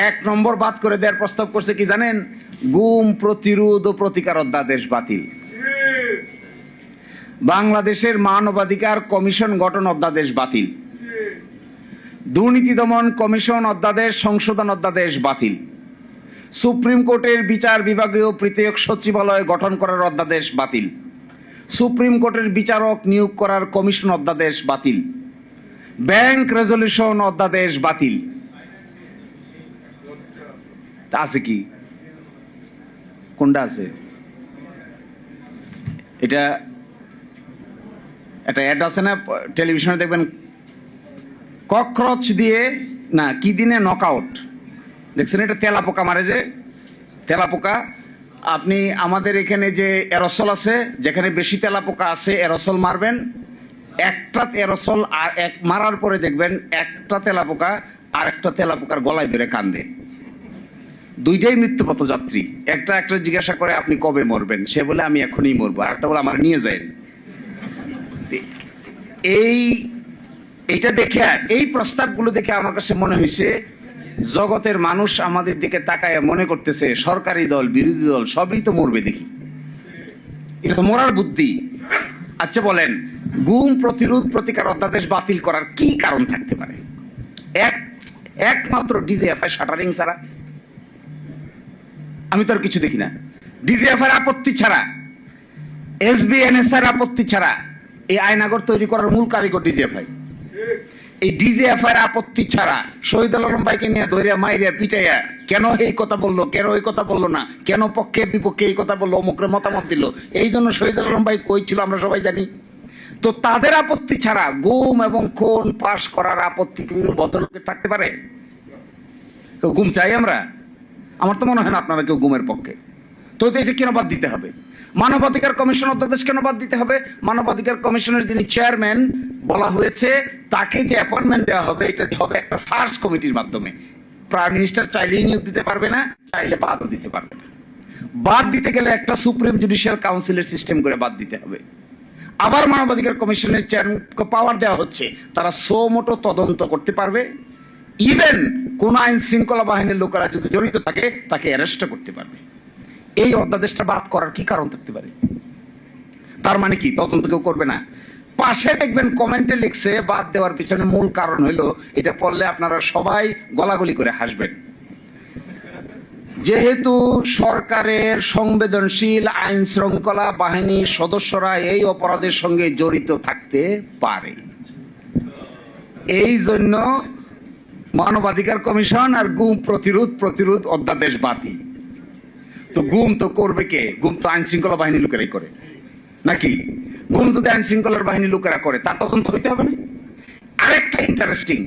এক নম্বর বাদ করে দেওয়ার প্রস্তাব করছে কি জানেন? গুম প্রতিরোধ ও প্রতিকার অধ্যাদেশ বাতিল, বাংলাদেশের মানবাধিকার কমিশন গঠন অধ্যাদেশ বাতিল, দুর্নীতি দমন কমিশন অধ্যাদেশ সংশোধন অধ্যাদেশ বাতিল, সুপ্রিম কোর্টের বিচার বিভাগীয় পৃথক সচিবালয় গঠন করার অধ্যাদেশ বাতিল, সুপ্রিম কোর্টের বিচারক নিয়োগ করার কমিশন অধ্যাদেশ বাতিল, ব্যাংক রেজলিউশন অধ্যাদেশ বাতিল। আছে কি? কোনটা আছে? এটা একটা অ্যাড আছে না টেলিভিশনে, দেখবেন ককরোচ দিয়ে না কি দিনে নকআউট, দেখছেন? এটা তেলাপোকা মারে, যে তেলাপোকা। আপনি আমাদের এখানে যে এরসল আছে, যেখানে বেশি তেলাপোকা আছে এরসল মারবেন, একটা এরসল আর এক মারার পরে দেখবেন একটা তেলাপোকা আর একটা তেলাপোকার গলায় ধরে কান্দে। দুইটাই মৃত্যুপথ যাত্রী। একটা জিজ্ঞাসা করে আপনি কবে মরবেন, সে বলে আমি এখনই মরবো, আর একটা বলে আমার নিয়ে যায়। এইটা দেখে, এই প্রস্তাবগুলো দেখে আমার কাছে মনে হয়েছে জগতের মানুষ আমাদের দিকে তাকায় মনে করতেছে সরকারি দল বিরোধী দল সবই তো মরবে দেখি, এটা তো মরার বুদ্ধি। আচ্ছা বলেন, গুম প্রতিরোধ প্রতিকার অধ্যাদেশ বাতিল করার কি কারণ থাকতে পারে? একমাত্র ডিজিএফআই শাটারিং ছাড়া আমি তো আর কিছু দেখি না। ডিজিএফআই আপত্তি ছাড়া, এসবিএনএসআর আপত্তি ছাড়া এই আয়নাগর তৈরি করার মূল কারিগর ডিজিএফআই। এই ডিজিএফআই আপত্তি ছাড়া শহীদ আলম ভাইকে নিয়ে ধরিয়া মাইরিয়া পিটাইয়া কেন এই কথা বললো, কেন ওই কথা বললো না, কেন পক্ষে বিপক্ষে এই কথা বললো, অমুকের মতামত দিল, এই জন্য শহীদ আলম ভাই কই ছিল আমরা সবাই জানি। তো তাদের আপত্তি ছাড়া গুম এবং খুন পাশ করার আপত্তি কি ভদ্রলোকের থাকতে পারে? গুম চাই আমরা? আমার তো মনে হয় না আপনারা কেউ গুমের পক্ষে। তো এটা কেন বাদ দিতে হবে? মানবাধিকার কমিশন অধ্যাদেশ কেন বাদ দিতে হবে? মানবাধিকার কমিশনের যিনি চেয়ারম্যান বলা হয়েছে তাকে যে অ্যাপয়েন্টমেন্ট দেওয়া হবে, এটা হবে একটা সার্চ কমিটির মাধ্যমে। প্রাইম মিনিস্টার চাইলেই নিয়োগ দিতে পারবে না, চাইলে বাদও দিতে পারবে না। বাদ দিতে গেলে একটা সুপ্রিম জুডিশিয়াল কাউন্সিলের সিস্টেম করে বাদ দিতে হবে। আবার মানবাধিকার কমিশনের চেয়ারম্যানকে পাওয়ার দেওয়া হচ্ছে, তারা সো মোটো তদন্ত করতে পারবে, ইভেন কোন আইন শৃঙ্খলা বাহিনীর লোকেরা যদি জড়িত থাকে তাকে অ্যারেস্ট করতে পারবে। এই অধ্যাদেশটা বাদ করার কি কারণ থাকতে পারে? তার মানে কি তদন্ত কেউ করবে না? পাশে দেখবেন কমেন্টে লিখছে বাদ দেওয়ার পিছনে মূল কারণ হইলো, এটা পড়লে আপনারা সবাই গলাগলি করে হাসবেন, যেহেতু সরকারের সংবেদনশীল আইন শৃঙ্খলা বাহিনীর সদস্যরা এই অপরাধের সঙ্গে জড়িত থাকতে পারে, এই জন্য মানবাধিকার কমিশন আর গুম প্রতিরোধ অধ্যাদেশ বাতিল। তো গুম তো করবে কে? গুম তো আইন শৃঙ্খলা বাহিনীর লোকেরাই করে, নাকি? গুম যদি আইন শৃঙ্খলার বাহিনীর লোকেরা করে তার তদন্ত হইতে হবে না? আরেকটা ইন্টারেস্টিং,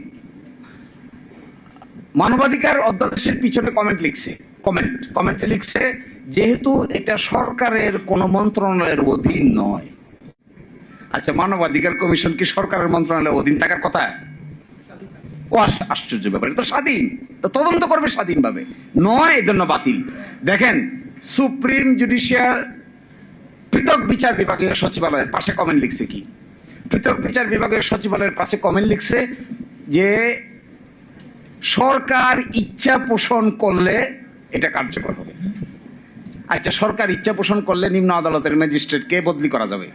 মানবাধিকার অধ্যাদেশের পিছনে কমেন্টে লিখছে যেহেতু এটা সরকারের কোন মন্ত্রণালয়ের অধীন নয়। আচ্ছা, মানবাধিকার কমিশন কি সরকারের মন্ত্রণালয়ের অধীন থাকার কথা? ও আশ্চর্য ব্যাপার, তো স্বাধীন, তো তদন্ত করবে স্বাধীনভাবে, নয় এজন্য বাতিল। দেখেন, সুপ্রিম জুডিশিয়াল পৃথক বিচার বিভাগীয় সচিবালয়ের পাশে কমেন্ট লিখছে কি? পৃথক বিচার বিভাগীয় সচিবালয়ের পাশে কমেন্ট লিখছে যে সরকার ইচ্ছা পোষণ করলে এটা কার্যকর হবে। আচ্ছা, সরকার ইচ্ছা পোষণ করলে নিম্ন আদালতের ম্যাজিস্ট্রেটকে বদলি করা যাবে,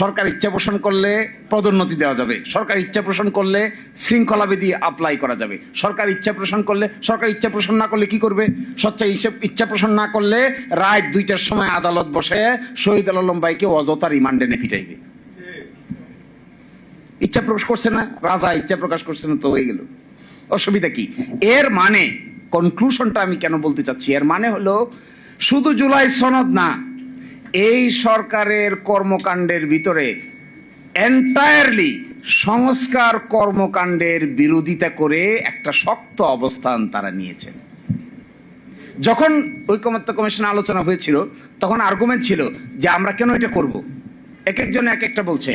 সরকার ইচ্ছা পোষণ করলে পদোন্নতি দেওয়া যাবে, সরকার ইচ্ছা পোষণ করলে শৃঙ্খলা বিধি অ্যাপ্লাই করা যাবে, সরকার ইচ্ছা পোষণ করলে, সরকার ইচ্ছা পোষণ না করলে কি করবে? ইচ্ছা পোষণ না করলে রাত 2টার সময় আদালত বসে শহীদ আলম ভাইকে অযথা রিমান্ডে নিয়ে পিটাইবে। ইচ্ছা প্রকাশ করছে না, রাজা ইচ্ছা প্রকাশ করছে না, তো হয়ে গেল। অসুবিধা কি? এর মানে কনক্লুশনটা আমি কেন বলতে চাচ্ছি, এর মানে হলো শুধু জুলাই সনদ না, এই সরকারের কর্মকাণ্ডের ভিতরে এন্টায়ারলি সংস্কার কর্মকাণ্ডের বিরোধিতা করে একটা শক্ত অবস্থান তারা নিয়েছেন। যখন ঐকমত্য কমিশন আলোচনা হয়েছিল তখন আর্গুমেন্ট ছিল যে আমরা কেন এটা করব, এক একজন এক একটা বলছে।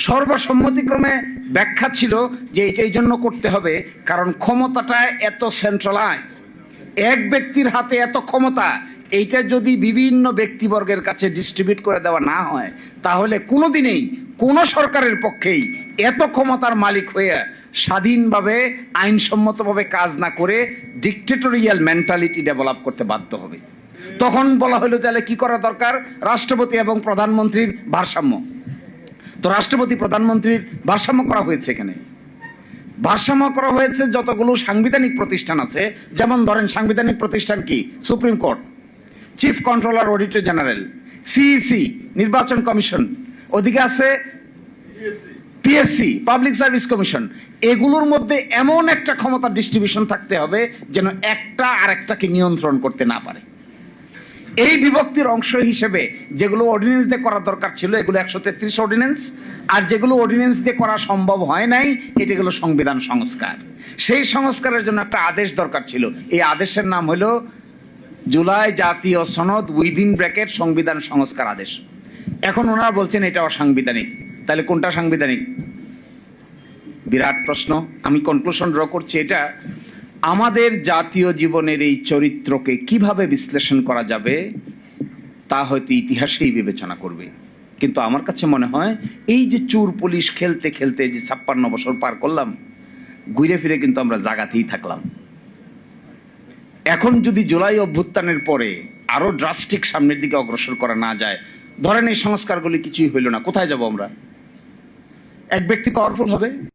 সর্বসম্মতিক্রমে ব্যাখ্যা ছিল যে এটা এই জন্য করতে হবে কারণ ক্ষমতাটা এত সেন্ট্রালাইজ, এক ব্যক্তির হাতে এত ক্ষমতা, এইটা যদি বিভিন্ন ব্যক্তিবর্গের কাছে ডিস্ট্রিবিউট করে দেওয়া না হয় তাহলে কোনোদিনেই কোন সরকারের পক্ষেই এত ক্ষমতার মালিক হয়ে স্বাধীনভাবে আইনসম্মতভাবে কাজ না করে ডিক্টেটোরিয়াল মেন্টালিটি ডেভেলপ করতে বাধ্য হবে। তখন বলা হলো তাহলে কি করা দরকার, রাষ্ট্রপতি এবং প্রধানমন্ত্রীর ভারসাম্য। তো রাষ্ট্রপতি প্রধানমন্ত্রীর ভারসাম্য করা হয়েছে। এখানে ভারসাম্য করা হয়েছে যতগুলো সাংবিধানিক প্রতিষ্ঠান আছে, যেমন ধরেন সাংবিধানিক প্রতিষ্ঠান কি, supreme court, chief controller, auditor general, CEC নির্বাচন কমিশন, ওদিকে আছে পিএসসি পাবলিক সার্ভিস কমিশন। এগুলোর মধ্যে এমন একটা ক্ষমতার ডিস্ট্রিবিউশন থাকতে হবে যেন একটা আরেকটাকে নিয়ন্ত্রণ করতে না পারে। এই বিভক্তির অংশ হিসেবে যেগুলো অর্ডিন্যান্স দিয়ে করা দরকার ছিল এগুলো 133 অর্ডিন্যান্স, আর যেগুলো অর্ডিন্যান্স দিয়ে করা সম্ভব হয় নাই এটাগুলো সংবিধান সংস্কার। সেই সংস্কারের জন্য একটা আদেশ দরকার ছিল। এই আদেশের নাম হলো জুলাই জাতীয় সনদ উইদিন ব্র্যাকেট সংবিধান সংস্কার আদেশ। এখন ওনারা বলছেন এটা অসাংবিধানিক। তাহলে কোনটা সাংবিধানিক? বিরাট প্রশ্ন। আমি কনক্লুশন ড্র করছি এটা, আমাদের জাতীয় জীবনের এই চরিত্রকে কিভাবে বিশ্লেষণ করা যাবে তা হয়তো ইতিহাসেই বিবেচনা করবে। কিন্তু আমার কাছে মনে হয় এই যে চোর পুলিশ খেলতে খেলতে যে 56 বছর পার করলাম, ঘুরে ফিরে কিন্তু আমরা জায়গাতেই থাকলাম। এখন যদি জুলাই অভ্যুত্থানের পরে আরো ড্রাস্টিক সামনের দিকে অগ্রসর করা না যায়, ধরেন এই সংস্কারগুলি কিছুই হইল না, কোথায় যাব আমরা? এক ব্যক্তি পাওয়ারফুল হবে,